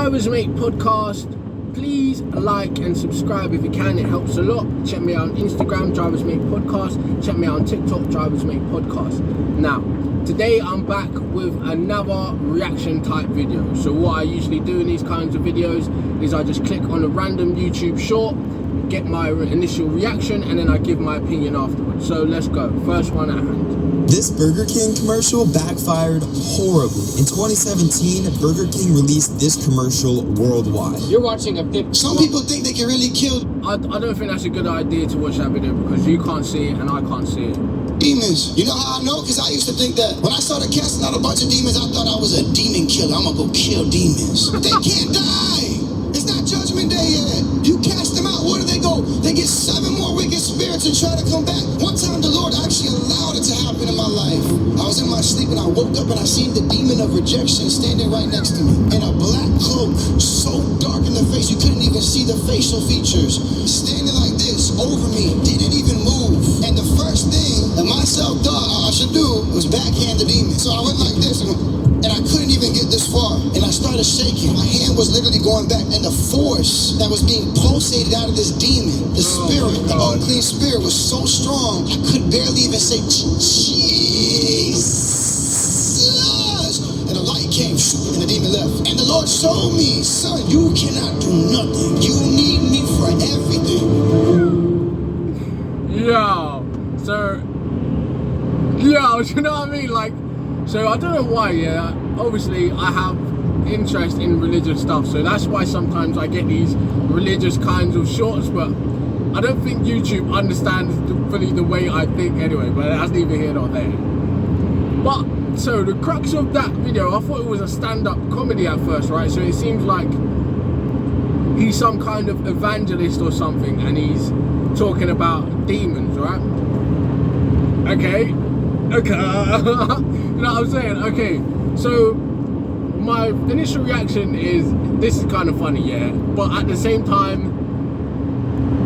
Drivers Mate Podcast. Please like and subscribe if you can, it helps a lot. Check me out on Instagram, Drivers Mate Podcast. Check me out on TikTok, Drivers Mate Podcast. Now, today I'm back with another reaction type video. So what I usually do in these kinds of videos is I just click on a random YouTube short, get my initial reaction, and then I give my opinion afterwards. So let's go. First one at hand. This Burger King commercial backfired horribly. In 2017, Burger King released this commercial worldwide. You're watching a big... Some people think they can really kill I don't think that's a good idea to watch that video because you can't see it and I can't see it. demons. You know how I know? Because I used to think that when I started casting out a bunch of demons, I thought I was a demon killer. I'm gonna go kill demons. They can't die. It's not Judgment Day yet. You cast them out, where do they go? They get 7 more wicked spirits and try to come back. One time the Lord actually allowed it to happen in my life. I was in my sleep and I woke up and I seen the demon of rejection standing right next to me in a black cloak, so dark in the face you couldn't even see the facial features. Standing like this over me, didn't even move. And the first thing that myself thought I should do was backhand the demon. So I went like this and I couldn't even get this far. And I started shaking. My hand was literally going back, and the force that was being pulsated out of this demon, the spirit, the unclean spirit, was so strong I could barely even say Jesus. And the light came and the demon left. And the Lord showed me, son, you cannot do nothing. You need me for everything. Yo, so you know what I mean? Like, so I don't know why, yeah, obviously I have interest in religious stuff, so that's why sometimes I get these religious kinds of shorts, but I don't think YouTube understands fully the way I think anyway, but that's neither here nor there. But, so the crux of that video, I thought it was a stand-up comedy at first, right? So it seems like he's some kind of evangelist or something, and he's talking about demons, right? Okay. You know what I'm saying? Okay, so my initial reaction is, this is kind of funny, yeah, but at the same time,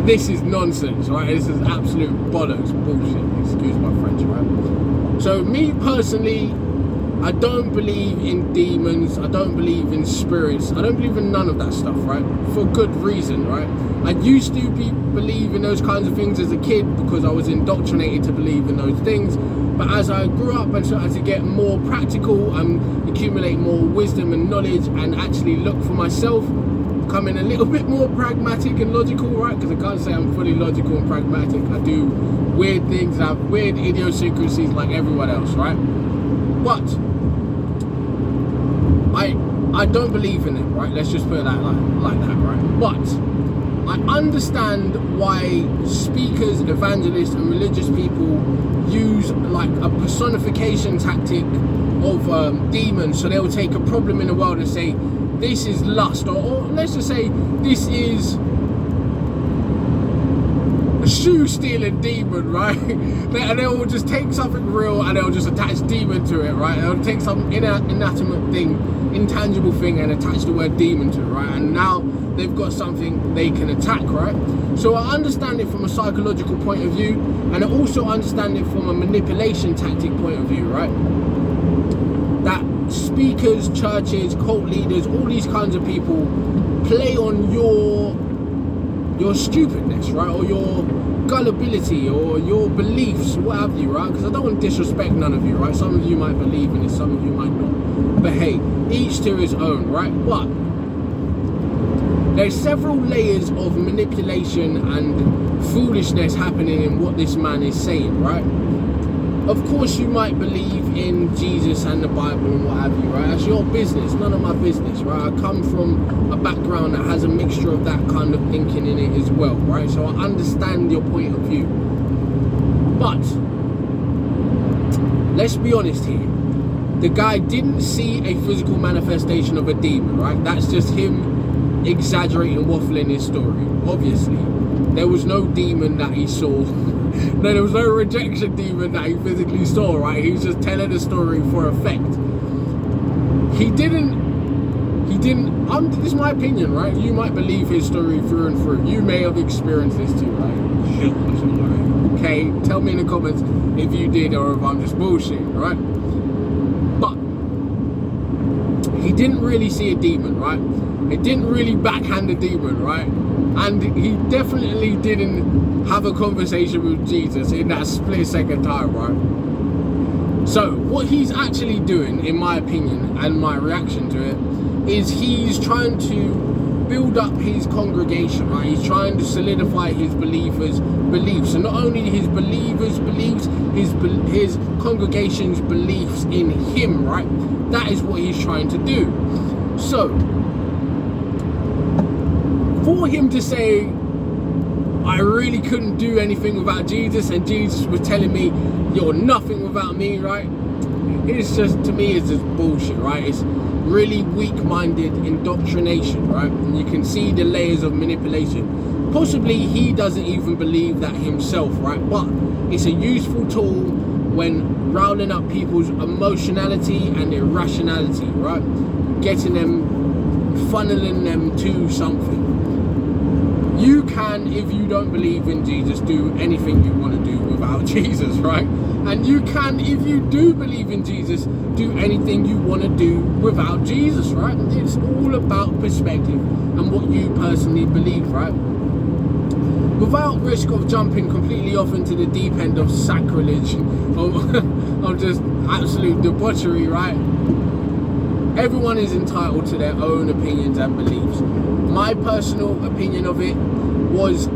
this is nonsense, right? This is absolute bollocks, bullshit, excuse my French, right? So me personally, I don't believe in demons, I don't believe in spirits, I don't believe in none of that stuff, right? For good reason, right? I used to believe in those kinds of things as a kid because I was indoctrinated to believe in those things. But as I grew up and started to get more practical and accumulate more wisdom and knowledge and actually look for myself, becoming a little bit more pragmatic and logical, right? Because I can't say I'm fully logical and pragmatic. I do weird things, I have weird idiosyncrasies like everyone else, right? But I don't believe in it, right? Let's just put it that like that, right? But I understand why speakers, evangelists and religious people use like a personification tactic of demons. So they'll take a problem in the world and say this is lust, or let's just say this is a shoe stealing demon, right? And they'll just take something real and they'll just attach demon to it, right? They'll take some inanimate thing, intangible thing, and attach the word demon to it, right? And now they've got something they can attack, right? So I understand it from a psychological point of view, and I also understand it from a manipulation tactic point of view, right? That speakers, churches, cult leaders, all these kinds of people play on your stupidness, right? Or your gullibility or your beliefs, what have you, right? Because I don't want to disrespect none of you, right? Some of you might believe in it, some of you might not. But hey, each to his own, right? But there's several layers of manipulation and foolishness happening in what this man is saying, right? Of course you might believe in Jesus and the Bible and what have you, right? That's your business, none of my business, right? I come from a background that has a mixture of that kind of thinking in it as well, right? So I understand your point of view. But let's be honest here. The guy didn't see a physical manifestation of a demon, right? That's just him exaggerating, waffling his story. Obviously, there was no demon that he saw. No, there was no rejection demon that he physically saw, right? He was just telling a story for effect. He didn't, this is my opinion, right? You might believe his story through and through. You may have experienced this too, right? Okay, tell me in the comments if you did or if I'm just bullshitting, right? But he didn't really see a demon, right? He didn't really backhand a demon, right? And he definitely didn't have a conversation with Jesus in that split second time, right? So what he's actually doing, in my opinion, and my reaction to it, is he's trying to build up his congregation, right? He's trying to solidify his believers' beliefs, and not only his believers' beliefs, his congregation's beliefs in him, right? That is what he's trying to do. So for him to say, I really couldn't do anything without Jesus, and Jesus was telling me, you're nothing without me, right? It's just, to me, it's just bullshit, right? It's really weak-minded indoctrination, right? And you can see the layers of manipulation. Possibly he doesn't even believe that himself, right? But it's a useful tool when riling up people's emotionality and irrationality, right? Getting them, funneling them to something. You can, if you don't believe in Jesus, do anything you want to do without Jesus, right? And you can, if you do believe in Jesus, do anything you want to do without Jesus, right? It's all about perspective and what you personally believe, right? Without risk of jumping completely off into the deep end of sacrilege, of just absolute debauchery, right? Everyone is entitled to their own opinions and beliefs. My personal opinion of it was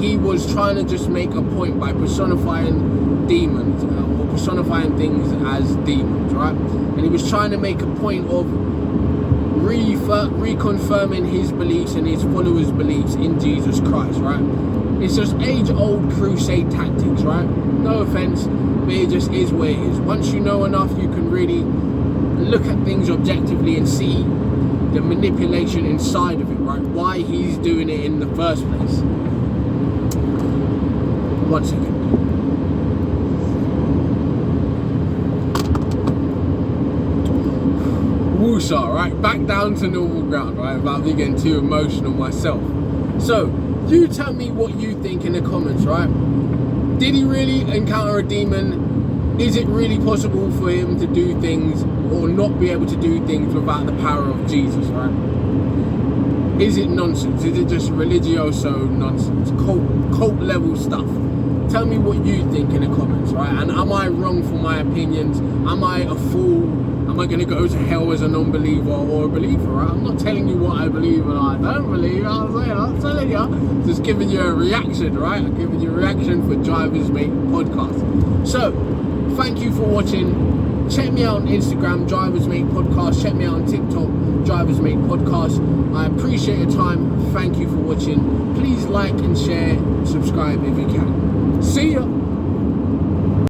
he was trying to just make a point by personifying demons or personifying things as demons, right? And he was trying to make a point of reconfirming his beliefs and his followers' beliefs in Jesus Christ, right? It's just age-old crusade tactics, right? No offense, but it just is what it is. Once you know enough, you can really look at things objectively and see the manipulation inside of it, right? Why he's doing it in the first place. One second. Woosah, right? Back down to normal ground, right? Without me getting too emotional myself. So, you tell me what you think in the comments, right? Did he really encounter a demon? Is it really possible for him to do things or not be able to do things without the power of Jesus, right? Is it nonsense? Is it just religioso nonsense? Cult level stuff? Tell me what you think in the comments, right? And am I wrong for my opinions? Am I a fool? Am I going to go to hell as a non-believer or a believer, right? I'm not telling you what I believe and I don't believe. I'm telling you, just giving you a reaction, right? I'm giving you a reaction for Drivers Mate Podcast. So, thank you for watching. Check me out on Instagram, Drivers Mate Podcast. Check me out on TikTok, Drivers Mate Podcast. I appreciate your time. Thank you for watching. Please like and share, subscribe if you can. See ya.